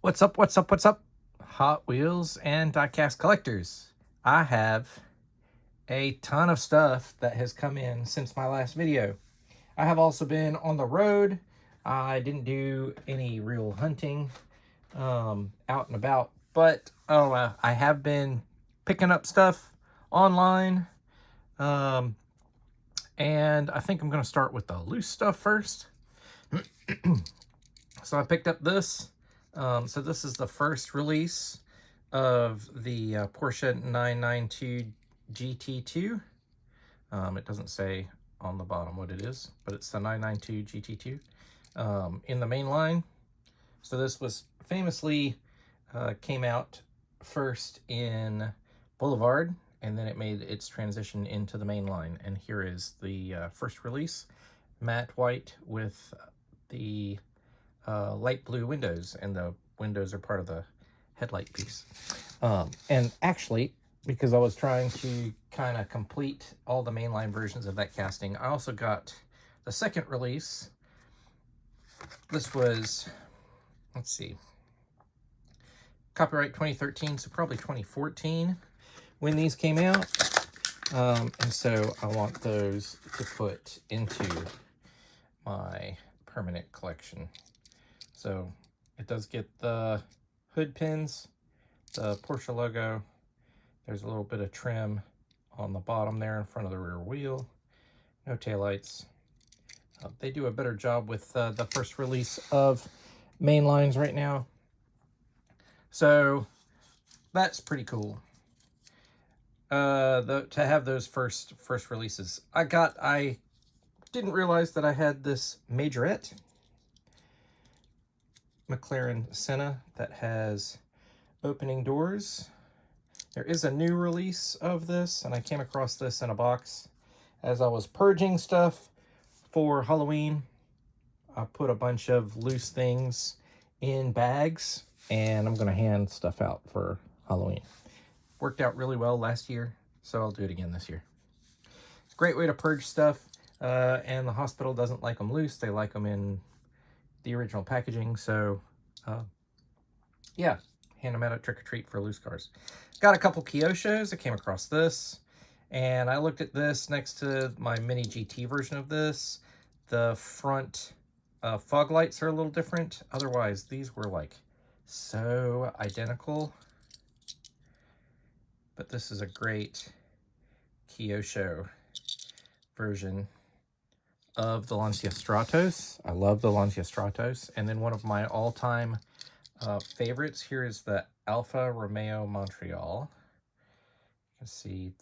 What's up, what's up, what's up? Hot Wheels and diecast collectors. I have a ton of stuff that has come in since my last video. I have also been on the road. I didn't do any real hunting out and about, but I have been picking up stuff online. And I think I'm going to start with the loose stuff first. So I picked up this. So this is the first release of the Porsche 992 GT2. It doesn't say on the bottom what it is, but it's the 992 GT2 in the main line. So this was famously came out first in Boulevard, and then it made its transition into the main line. And here is the first release, matte white with the light blue windows, and the windows are part of the headlight piece. And actually, because I was trying to kind of complete all the mainline versions of that casting, I also got the second release. This was, let's see, copyright 2013, so probably 2014 when these came out. And so I want those to put into my permanent collection. So it does get the hood pins, the Porsche logo. There's a little bit of trim on the bottom there in front of the rear wheel. No taillights. They do a better job with the first release of main lines right now. So that's pretty cool. To have those first releases. I didn't realize that I had this Majorette McLaren Senna that has opening doors. There is a new release of this, and I came across this in a box as I was purging stuff for Halloween. I put a bunch of loose things in bags, and I'm going to hand stuff out for Halloween. Worked out really well last year, so I'll do it again this year. It's a great way to purge stuff, and the hospital doesn't like them loose. They like them in the original packaging. So yeah, hand them out at trick-or-treat for loose cars. Got a couple Kyoshos. I came across this, and I looked at this next to my mini GT version of this. The front fog lights are a little different. Otherwise, these were like so identical. But this is a great Kyosho version of the Lancia Stratos. I love the Lancia Stratos. And then one of my all-time favorites here is the Alfa Romeo Montreal. You can see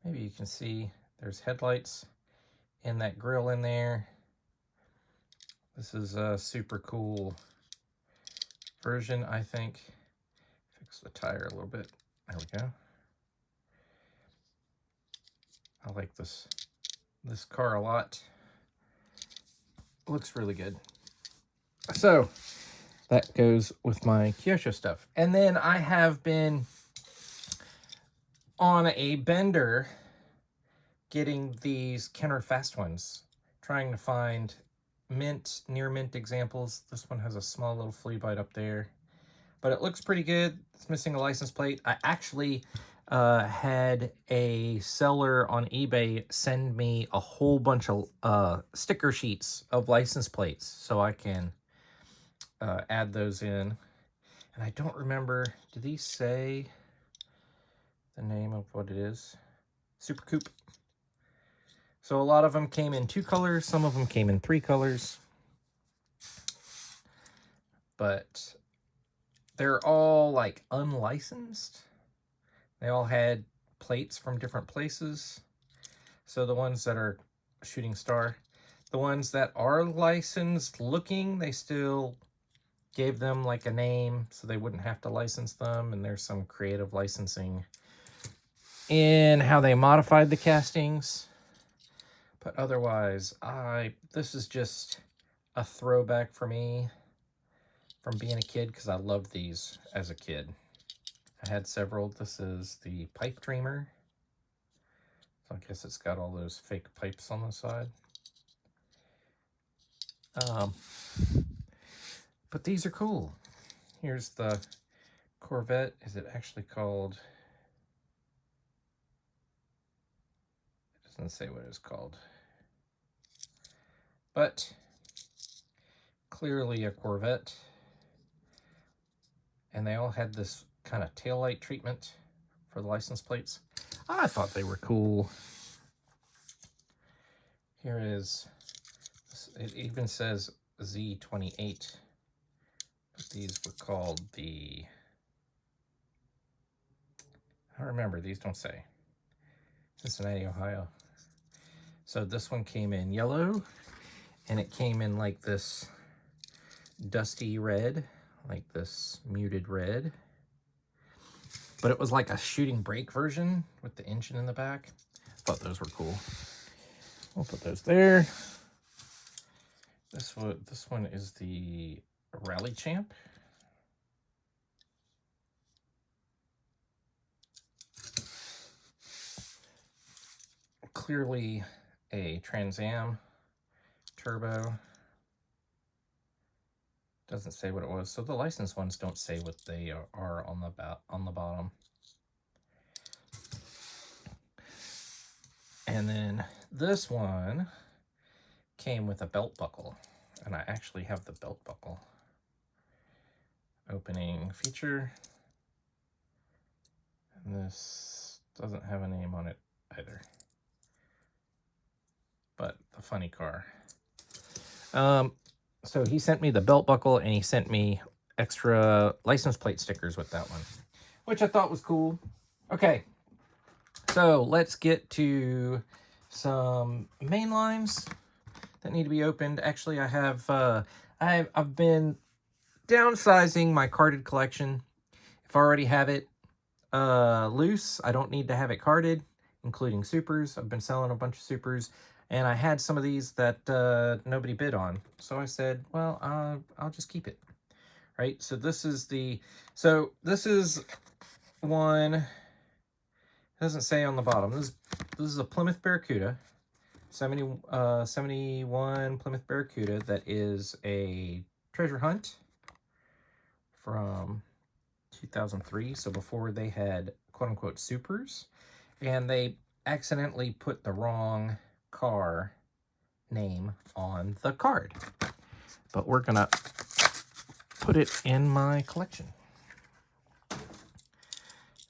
maybe you can see there's headlights and that grille in there. This is a super cool version, I think. Fix the tire a little bit. There we go. I like this car a lot. Looks really good. So that goes with my Kyosho stuff. And then I have been on a bender getting these Kenner Fast ones, trying to find near mint examples. This one has a small little flea bite up there, but it looks pretty good. It's missing a license plate. I actually had a seller on eBay send me a whole bunch of sticker sheets of license plates so I can add those in. And I don't remember, did these say the name of what it is? Super Coupe. So a lot of them came in 2 colors, some of them came in 3 colors. But they're all like unlicensed. They all had plates from different places. So the ones that are Shooting Star, the ones that are licensed looking, they still gave them like a name so they wouldn't have to license them. And there's some creative licensing in how they modified the castings. But otherwise, this is just a throwback for me from being a kid, because I loved these as a kid. I had several. This is the Pipe Dreamer. So I guess it's got all those fake pipes on the side. But these are cool. here's the Corvette. Is it actually called? It doesn't say what it's called. But clearly a Corvette. And they all had this kind of taillight treatment for the license plates. I thought they were cool. Here is, it even says Z28. But these were called the, I don't remember, these don't say. Cincinnati, Ohio. So this one came in yellow, and it came in like this dusty red, like this muted red. But it was like a shooting brake version with the engine in the back. Thought those were cool. We'll put those there. This one is the Rally Champ. Clearly a Trans Am turbo. Doesn't say what it was, so the license ones don't say what they are on the bottom. And then this one came with a belt buckle, and I actually have the belt buckle. Opening feature. And this doesn't have a name on it either. But the funny car. So he sent me the belt buckle, and he sent me extra license plate stickers with that one, which I thought was cool. Okay, so let's get to some main lines that need to be opened. Actually, I have I've been downsizing my carded collection. If I already have it loose, I don't need to have it carded, including supers. I've been selling a bunch of supers. And I had some of these that nobody bid on. So I said, well, I'll just keep it. Right? So this is one, it doesn't say on the bottom. This is a Plymouth Barracuda, 71 Plymouth Barracuda that is a treasure hunt from 2003. So before they had quote unquote supers, and they accidentally put the wrong car name on the card, but we're gonna put it in my collection.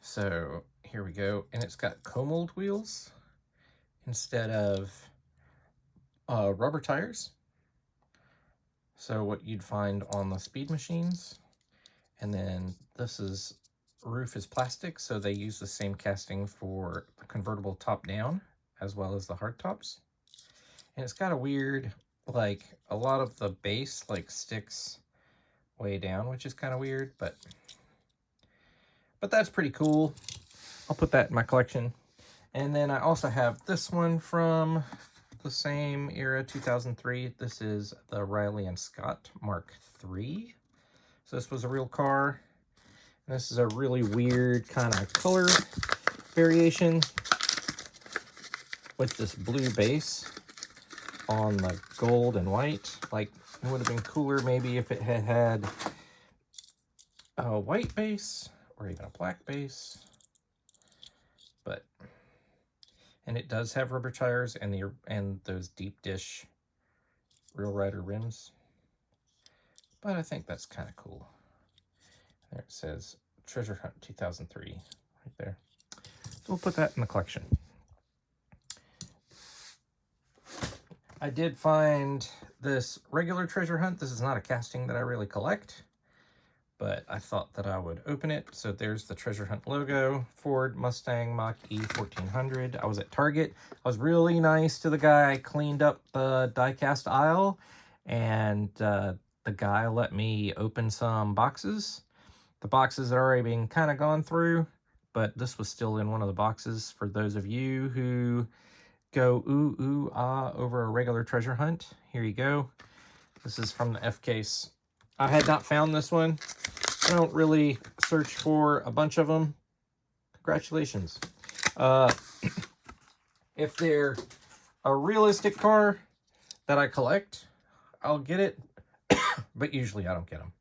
So here we go, and it's got co-mold wheels instead of rubber tires, so what you'd find on the speed machines. And then this roof is plastic, so they use the same casting for the convertible top down as well as the hard tops. And it's got a weird, like, a lot of the base like sticks way down, which is kind of weird, but that's pretty cool. I'll put that in my collection. And then I also have this one from the same era, 2003. This is the Riley and Scott Mark III. So this was a real car. And this is a really weird kind of color variation with this blue base on the gold and white. Like, it would have been cooler maybe if it had had a white base or even a black base. But, and it does have rubber tires and those deep dish Real Rider rims. But I think that's kind of cool. There it says Treasure Hunt 2003 right there. So we'll put that in the collection. I did find this regular treasure hunt. This is not a casting that I really collect, but I thought that I would open it. So there's the treasure hunt logo, Ford Mustang Mach-E 1400. I was at Target. I was really nice to the guy. I cleaned up the die-cast aisle, and the guy let me open some boxes. The boxes had already been kind of gone through, but this was still in one of the boxes. For those of you who go ooh, ooh, ah over a regular treasure hunt, here you go. This is from the F case. I had not found this one. I don't really search for a bunch of them. Congratulations. If they're a realistic car that I collect, I'll get it, but usually I don't get them.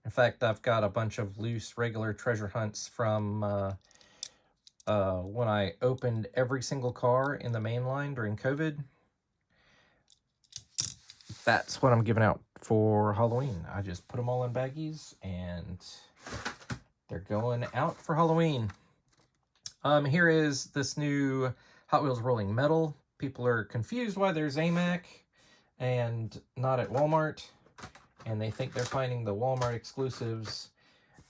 In fact, I've got a bunch of loose regular treasure hunts from when I opened every single car in the main line during COVID. That's what I'm giving out for Halloween. I just put them all in baggies and they're going out for Halloween. Here is this new Hot Wheels rolling metal. People are confused why there's AMAC and not at Walmart, and they think they're finding the Walmart exclusives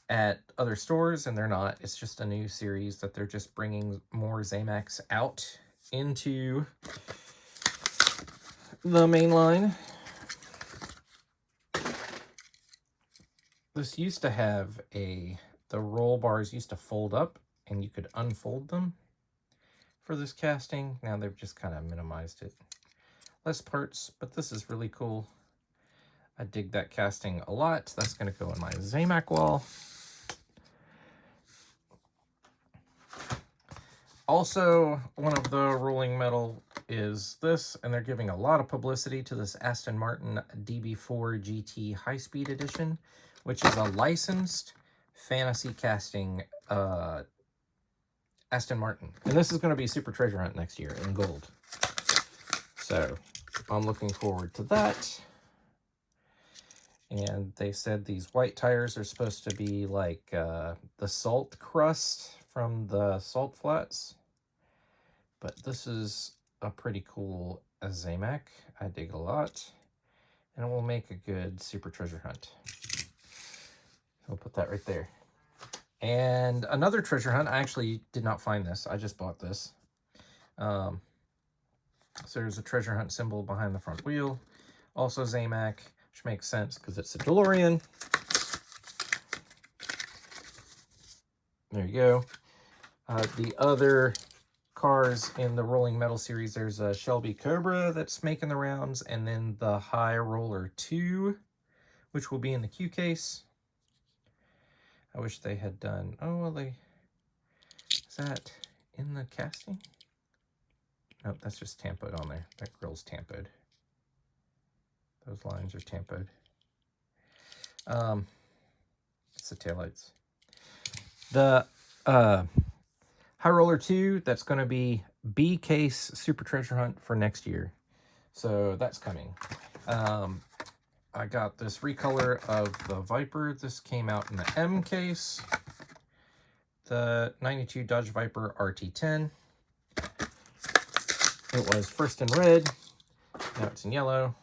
at other stores, and they're not. It's just a new series that they're just bringing more Zamacs out into the main line. This used to have the roll bars used to fold up and you could unfold them for this casting. Now they've just kind of minimized it. Less parts, but this is really cool. I dig that casting a lot. That's going to go in my Zamac wall. Also, one of the rolling metal is this, and they're giving a lot of publicity to this Aston Martin DB4 GT High-Speed Edition, which is a licensed fantasy casting Aston Martin. And this is going to be Super Treasure Hunt next year in gold. So I'm looking forward to that. And they said these white tires are supposed to be like the salt crust from the salt flats. But this is a pretty cool Zamac. I dig a lot. And it will make a good Super Treasure Hunt. I'll put that right there. And another treasure hunt, I actually did not find this. I just bought this. So there's a treasure hunt symbol behind the front wheel. Also Zamac, which makes sense because it's a DeLorean. There you go. The other cars in the Rolling Metal series, there's a Shelby Cobra that's making the rounds, and then the High Roller 2, which will be in the Q case. I wish they had done... Oh, well, is that in the casting? Nope, that's just tampoed on there. That grill's tampoed. Those lines are tampoed. It's the taillights. The High Roller 2, that's going to be B-case Super Treasure Hunt for next year. So that's coming. I got this recolor of the Viper. This came out in the M case. The 92 Dodge Viper RT10. It was first in red. Now it's in yellow.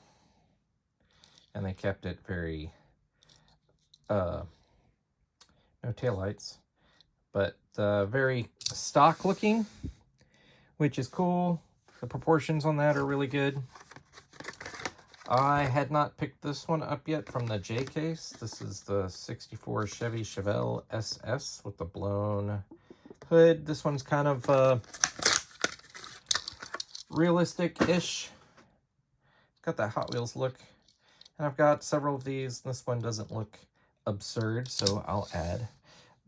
And they kept it very, no taillights, but very stock looking, which is cool. The proportions on that are really good. I had not picked this one up yet from the J case. This is the 64 Chevy Chevelle SS with the blown hood. This one's kind of realistic-ish. It's got that Hot Wheels look. And I've got several of these. This one doesn't look absurd, so I'll add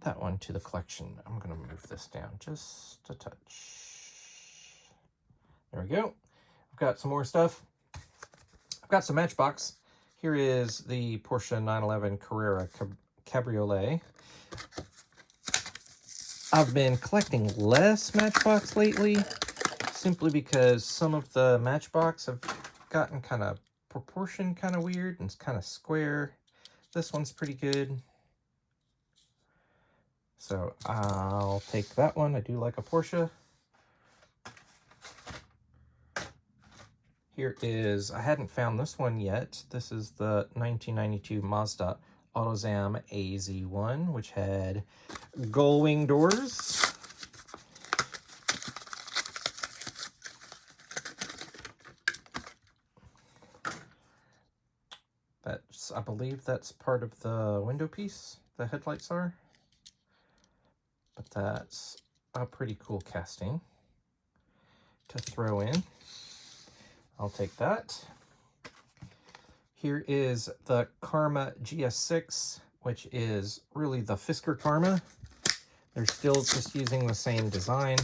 that one to the collection. I'm going to move this down just a touch. There we go. I've got some more stuff. I've got some Matchbox. Here is the Porsche 911 Carrera Cabriolet. I've been collecting less Matchbox lately, simply because some of the Matchbox have gotten kind of proportion kind of weird and it's kind of square. This one's pretty good. So I'll take that one. I do like a Porsche. Here is, I hadn't found this one yet. This is the 1992 Mazda AutoZam AZ1, which had gull wing doors. That's, I believe that's part of the window piece, the headlights are. But that's a pretty cool casting to throw in. I'll take that. Here is the Karma GS6, which is really the Fisker Karma. They're still just using the same design,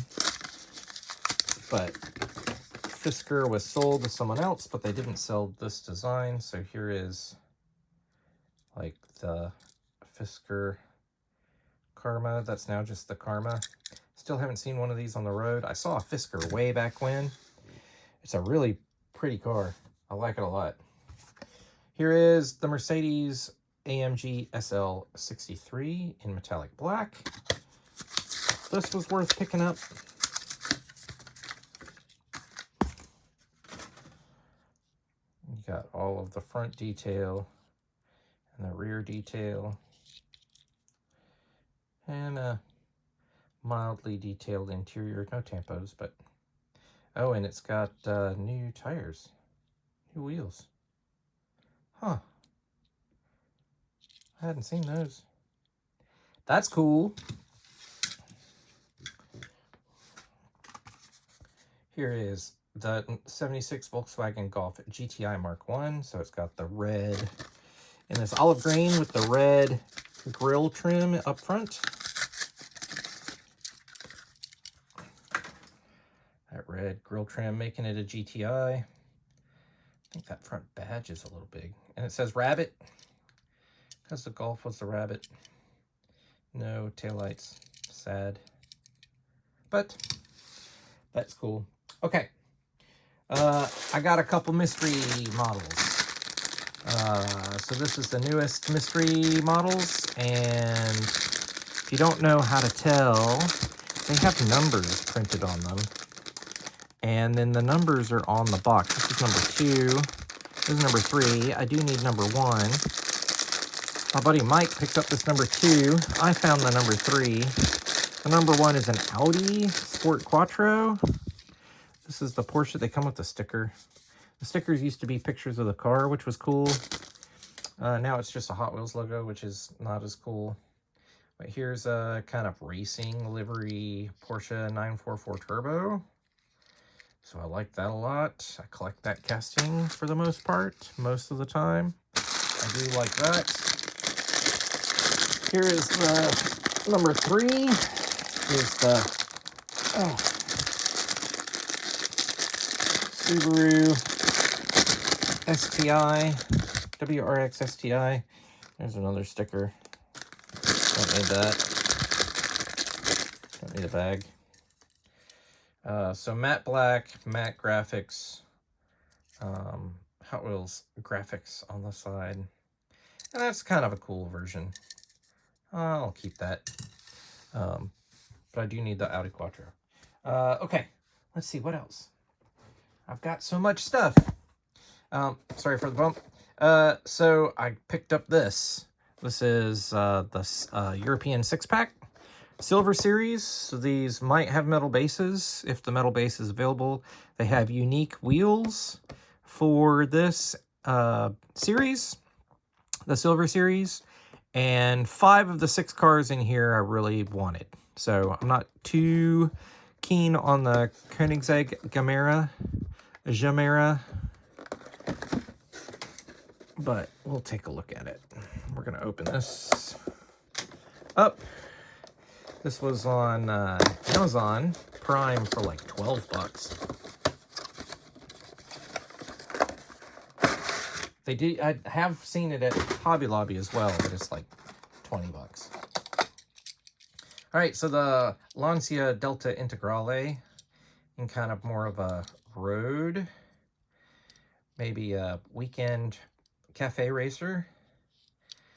but Fisker was sold to someone else, but they didn't sell this design. So here is like the Fisker Karma. That's now just the Karma. Still haven't seen one of these on the road. I saw a Fisker way back when. It's a really pretty car. I like it a lot. Here is the Mercedes AMG SL63 in metallic black. This was worth picking up. You got all of the front detail and the rear detail. And a mildly detailed interior. No tampos, but... Oh, and it's got new tires. New wheels. Huh. I hadn't seen those. That's cool. Here is the 76 Volkswagen Golf GTI Mark I. So it's got the red in this olive green with the red grille trim up front. That red grille trim making it a GTI. I think that front badge is a little big. And it says Rabbit, because the Golf was the Rabbit. No taillights. Sad. But that's cool. Okay. I got a couple mystery models. So this is the newest mystery models. And if you don't know how to tell, they have numbers printed on them. And then the numbers are on the box. This is number 2. This is number 3. I do need number 1. My buddy Mike picked up this number 2. I found the number 3. The number 1 is an Audi Sport Quattro. This is the Porsche. They come with the sticker. The stickers used to be pictures of the car, which was cool. Now it's just a Hot Wheels logo, which is not as cool. But here's a kind of racing livery Porsche 944 Turbo. So I like that a lot. I collect that casting for the most part, most of the time. I do like that. Here is the number 3. Is the Subaru STI, WRX STI. There's another sticker. Don't need that. Don't need a bag. So matte black, matte graphics, Hot Wheels graphics on the side. And that's kind of a cool version. I'll keep that. But I do need the Audi Quattro. Okay, let's see, what else? I've got so much stuff. Sorry for the bump. So I picked up this. This is the European 6-pack. Silver Series, so these might have metal bases if the metal base is available. They have unique wheels for this series, the Silver Series, and 5 of the 6 cars in here I really wanted. So I'm not too keen on the Koenigsegg Gemera, but we'll take a look at it. We're gonna open this up. This was on Amazon Prime for like 12 bucks. They do. I have seen it at Hobby Lobby as well, but it's like 20 bucks. All right, so the Lancia Delta Integrale in kind of more of a road, maybe a weekend cafe racer.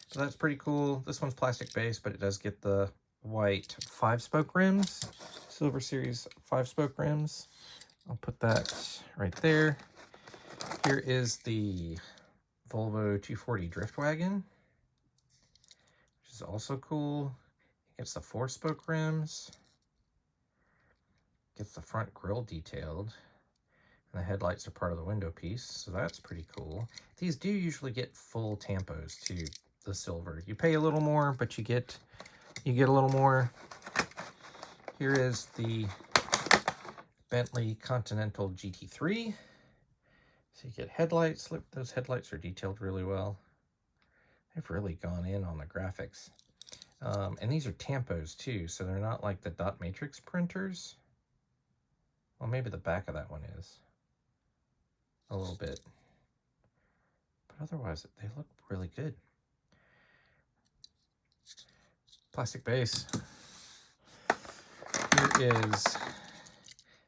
So that's pretty cool. This one's plastic based, but it does get the white 5-spoke rims, Silver Series 5-spoke rims. I'll put that right there. Here is the Volvo 240 Drift Wagon, which is also cool. It gets the 4-spoke rims, gets the front grille detailed, and the headlights are part of the window piece, so that's pretty cool. These do usually get full tampos to the silver. You pay a little more, but you get a little more. Here is the Bentley Continental GT3. So you get headlights. Look, those headlights are detailed really well. They've really gone in on the graphics. And these are tampos too, so they're not like the dot matrix printers. Well, maybe the back of that one is a little bit. But otherwise, they look really good. Plastic base. Here is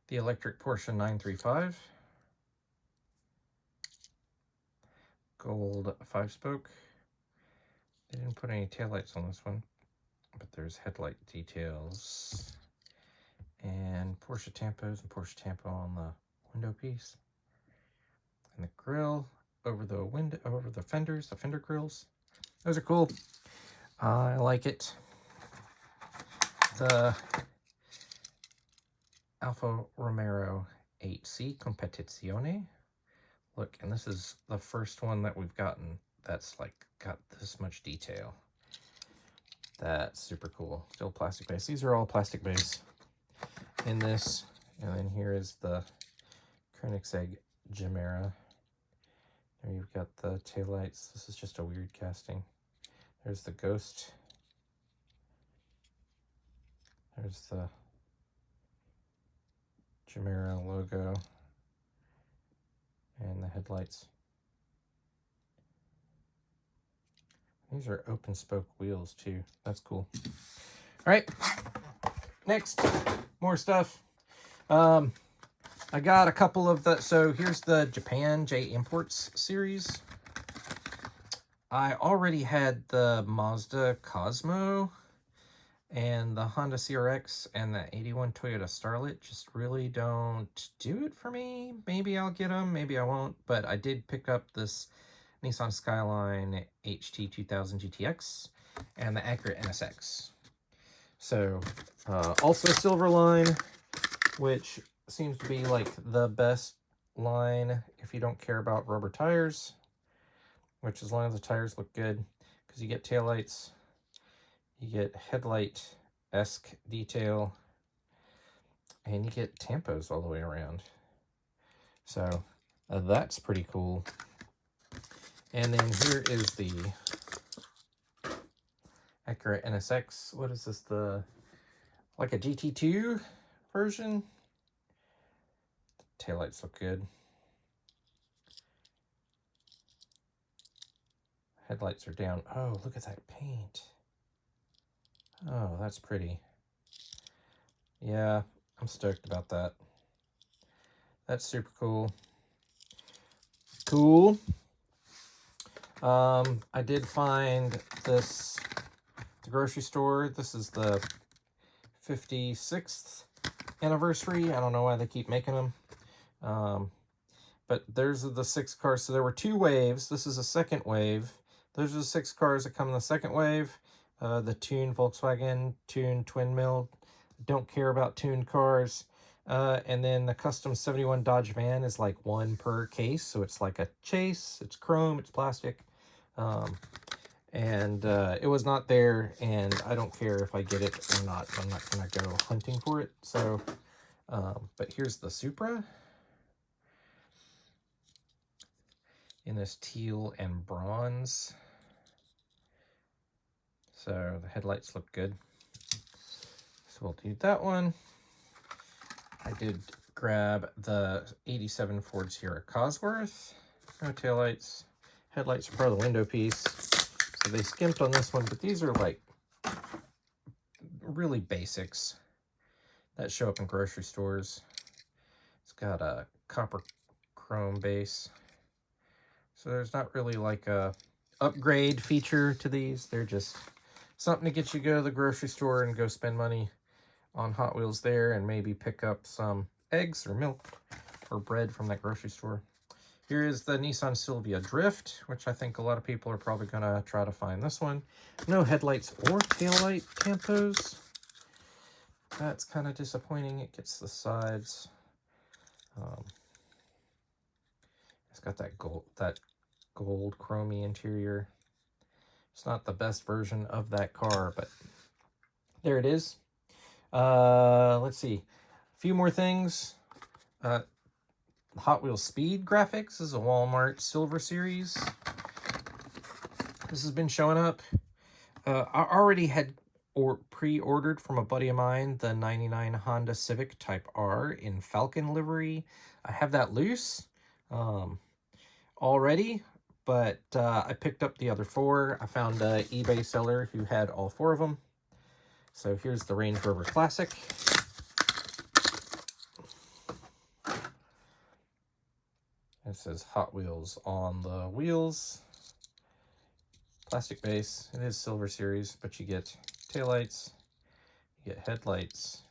the electric Porsche 935. Gold 5-spoke. They didn't put any taillights on this one, but there's headlight details. And Porsche tampos and Porsche tampo on the window piece. And the grill over the window, over the fenders, the fender grills. Those are cool. I like it. The Alfa Romeo 8C Competizione. Look, and this is the first one that we've gotten that's like got this much detail. That's super cool. Still plastic base. These are all plastic base in this. And then here is the Koenigsegg Gemera. There you've got the taillights. This is just a weird casting. There's the Ghost. There's the Gemera logo. And the headlights. These are open spoke wheels too. That's cool. All right. Next, more stuff. I got a couple of the, so here's the Japan J Imports series. I already had the Mazda Cosmo and the Honda CRX and the 81 Toyota Starlet. Just really don't do it for me. Maybe I'll get them, maybe I won't, but I did pick up this Nissan Skyline HT 2000 GTX and the Acura NSX. So, also Silverline, which seems to be like the best line if you don't care about rubber tires, which as long as the tires look good, because you get taillights, you get headlight-esque detail, and you get tampos all the way around. So that's pretty cool. And then here is the Acura NSX. What is this? Like a GT2 version? The taillights look good. Headlights are down. Oh, look at that paint. Oh, that's pretty. Yeah, I'm stoked about that. That's super cool. Cool. I did find this at the grocery store. This is the 56th anniversary. I don't know why they keep making them. But there's the 6 cars. So there were 2 waves. This is a second wave. Those are the 6 cars that come in the second wave. The tuned Volkswagen, tuned twin mill. Don't care about tuned cars. And then the custom 71 Dodge van is like 1 per case. So it's like a chase. It's chrome. It's plastic. It was not there. And I don't care if I get it or not. I'm not going to go hunting for it. So, but here's the Supra. In this teal and bronze. So the headlights look good. So we'll do that one. I did grab the 87 Ford Sierra Cosworth. No taillights. Headlights are part of the window piece. So they skimped on this one, but these are like really basics that show up in grocery stores. It's got a copper chrome base. So there's not really like a upgrade feature to these. They're just something to get you to go to the grocery store and go spend money on Hot Wheels there and maybe pick up some eggs or milk or bread from that grocery store. Here is the Nissan Silvia Drift, which I think a lot of people are probably going to try to find this one. No headlights or taillight tampos. That's kind of disappointing. It gets the sides. It's got that gold chromey interior. It's not the best version of that car, but there it is. Let's see. A few more things. Hot Wheels Speed Graphics is a Walmart Silver Series. This has been showing up. I already had pre-ordered from a buddy of mine the 99 Honda Civic Type R in Falcon livery. I have that loose already, but I picked up the other 4. I found an eBay seller who had all 4 of them. So here's the Range Rover Classic. It says Hot Wheels on the wheels. Plastic base. It is Silver Series, but you get taillights, you get headlights,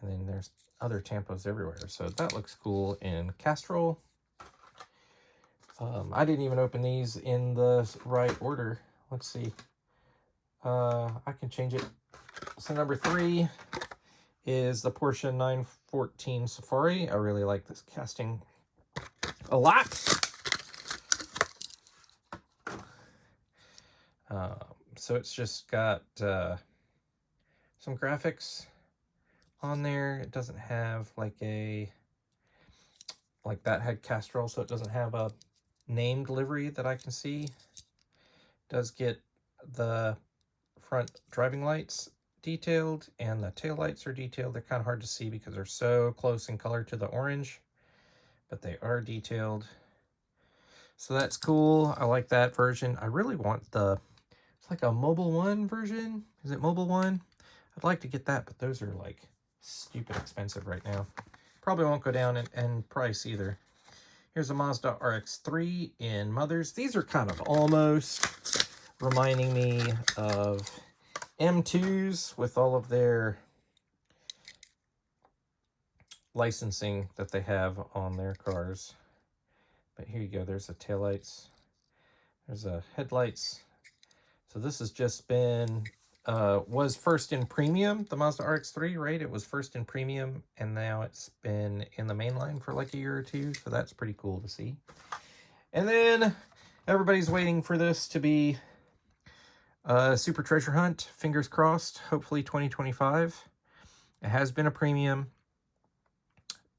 and then there's other tampos everywhere. So that looks cool in Castrol. I didn't even open these in the right order. Let's see. I can change it. So number 3 is the Porsche 914 Safari. I really like this casting a lot. So it's just got some graphics on there. It doesn't have like that had Castrol, so it doesn't have a named livery that I can see. It does get the front driving lights detailed and the tail lights are detailed. They're kind of hard to see because they're so close in color to the orange, but they are detailed. So that's cool. I like that version. I really want it's like a Mobile One version. Is it Mobile One? I'd like to get that, but those are like stupid expensive right now. Probably won't go down in price either. Here's a Mazda RX-3 in Mothers. These are kind of almost reminding me of M2s with all of their licensing that they have on their cars. But here you go. There's the taillights. There's the headlights. So this has just been, was first in premium, the Mazda RX-3, right? It was first in premium, and now it's been in the mainline for like a year or two. So that's pretty cool to see. And then everybody's waiting for this to be Super Treasure Hunt. Fingers crossed. Hopefully 2025. It has been a premium,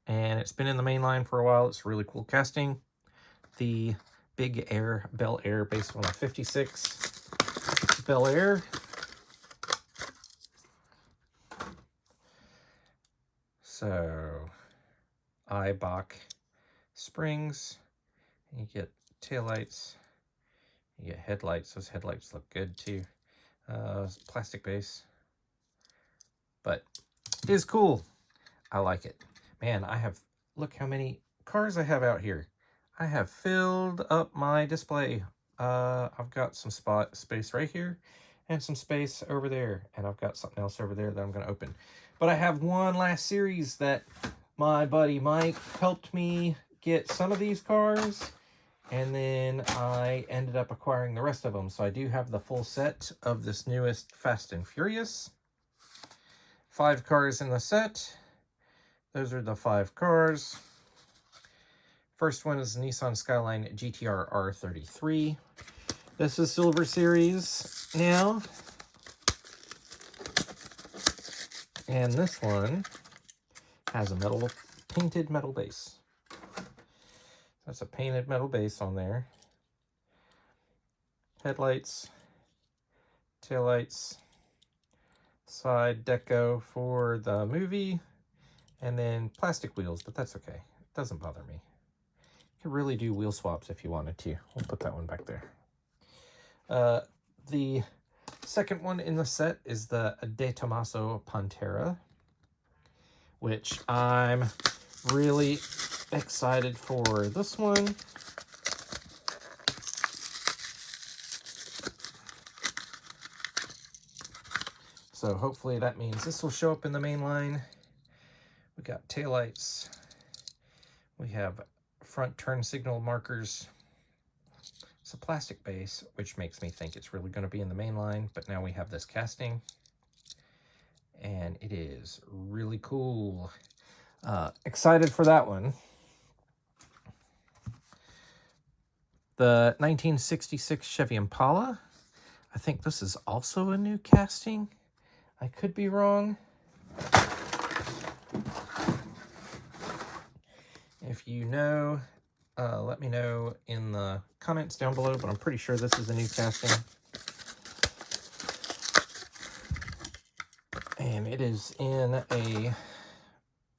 and it's been in the mainline for a while. It's really cool casting. The Big Air Bel Air based on a 56 Bel Air. So, Eibach springs. You get taillights. You get headlights. Those headlights look good too. Plastic base. But it is cool. I like it. Man, look how many cars I have out here. I have filled up my display. I've got some space right here and some space over there. And I've got something else over there that I'm going to open. But I have one last series that my buddy Mike helped me get some of these cars. And then I ended up acquiring the rest of them. So I do have the full set of this newest Fast and Furious. 5 cars in the set. Those are the 5 cars. First one is the Nissan Skyline GTR R33. This is Silver Series now. And this one has a painted metal base. That's a painted metal base on there. Headlights, taillights, side deco for the movie, and then plastic wheels, but that's okay. It doesn't bother me. You could really do wheel swaps if you wanted to. We'll put that one back there. The second one in the set is the De Tomaso Pantera, which I'm really excited for this one. So hopefully that means this will show up in the main line. We got taillights. We have front turn signal markers. It's a plastic base, which makes me think it's really going to be in the main line, but now we have this casting, and it is really cool. Excited for that one. The 1966 Chevy Impala. I think this is also a new casting. I could be wrong. If you know, let me know in the comments down below, but I'm pretty sure this is a new casting. And it is in a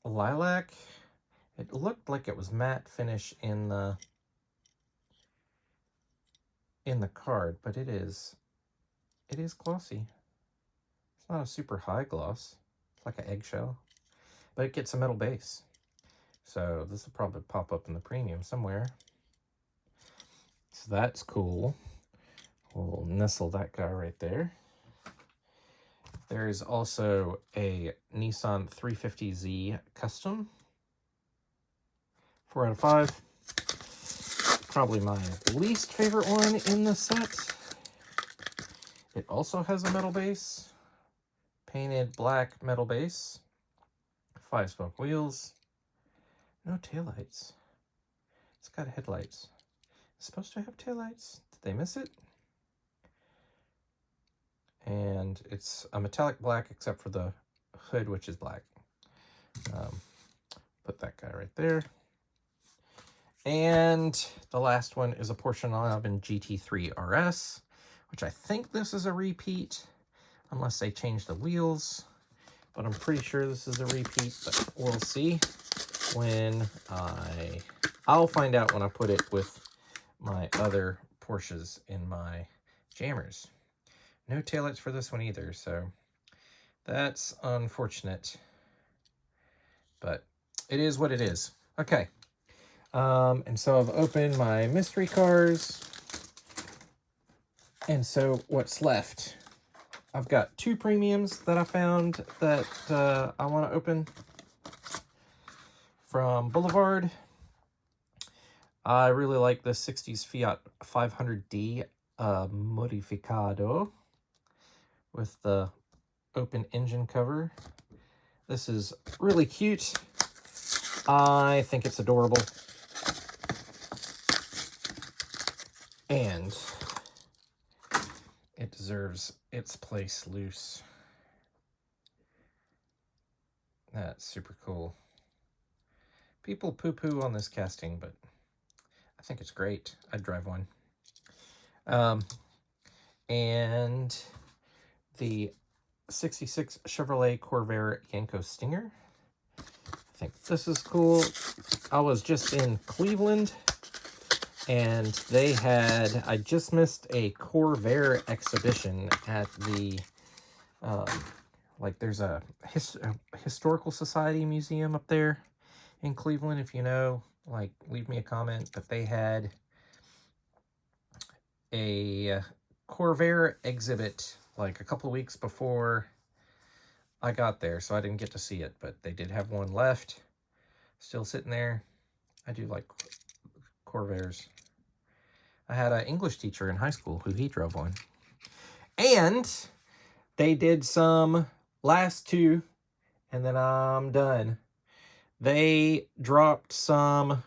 lilac. It looked like it was matte finish in the card, but it is glossy. It's not a super high gloss. It's like an eggshell, but it gets a metal base. So this will probably pop up in the premium somewhere. So that's cool. We'll nestle that guy right there. There's also a Nissan 350Z Custom. 4 out of 5. Probably my least favorite one in the set. It also has a metal base. Painted black metal base. 5-spoke wheels. No taillights. It's got headlights. It's supposed to have taillights. Did they miss it? And it's a metallic black except for the hood, which is black. Put that guy right there. And the last one is a Porsche 911 GT3 RS, which I think this is a repeat, unless they change the wheels. But I'm pretty sure this is a repeat, but we'll see when I'll find out when I put it with my other Porsches in my jammers. No taillights for this one either, so that's unfortunate. But it is what it is. Okay. And so I've opened my mystery cars. And so what's left? I've got 2 premiums that I found that I want to open from Boulevard. I really like the 60s Fiat 500D Modificado with the open engine cover. This is really cute. I think it's adorable. And it deserves its place loose. That's super cool. People poo-poo on this casting, but I think it's great. I'd drive one. And the 66 Chevrolet Corvair Yenko Stinger. I think this is cool. I was just in Cleveland, and they had, I just missed a Corvair exhibition at the, like there's a historical society museum up there in Cleveland. If you know, like, leave me a comment. But they had a Corvair exhibit like a couple of weeks before I got there, so I didn't get to see it, but they did have one left, still sitting there. I do like Corvairs. I had an English teacher in high school who he drove one. And they did some last 2, and then I'm done. They dropped some,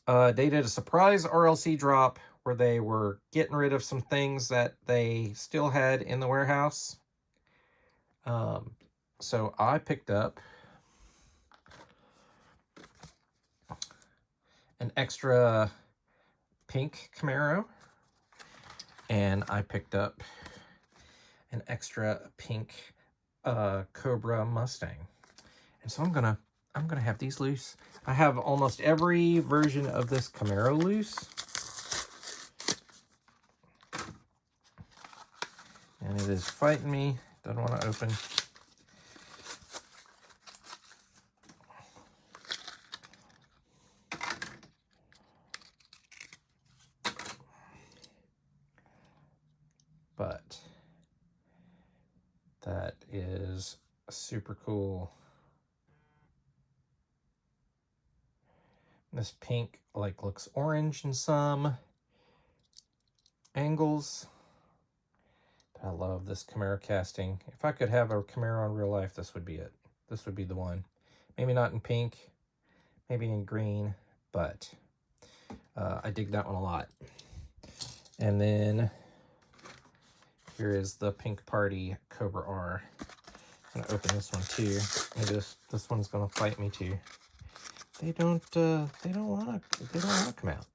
they did a surprise RLC drop where they were getting rid of some things that they still had in the warehouse. So I picked up an extra pink Camaro, and I picked up an extra pink Cobra Mustang. And so I'm gonna have these loose. I have almost every version of this Camaro loose. And it is fighting me. Doesn't want to open. But that is super cool. This pink like looks orange in some angles. I love this Camaro casting. If I could have a Camaro in real life, this would be it. This would be the one. Maybe not in pink, maybe in green, but I dig that one a lot. And then here is the Pink Party Cobra R. I'm gonna open this one too. Maybe this one's gonna fight me too. They don't wanna come out.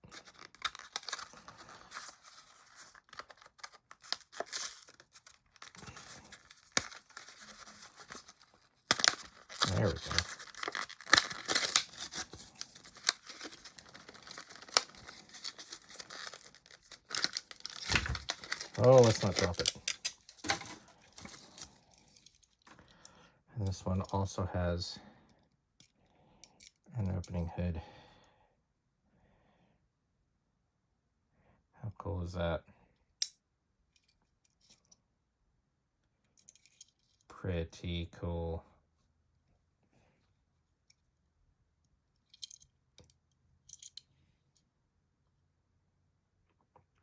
There we go. Oh, let's not drop it. And this one also has an opening hood. How cool is that? Pretty cool.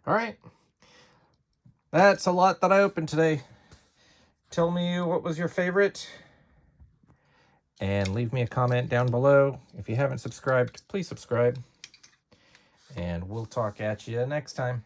All right. That's a lot that I opened today. Tell me what was your favorite. And leave me a comment down below. If you haven't subscribed, please subscribe. And we'll talk at you next time.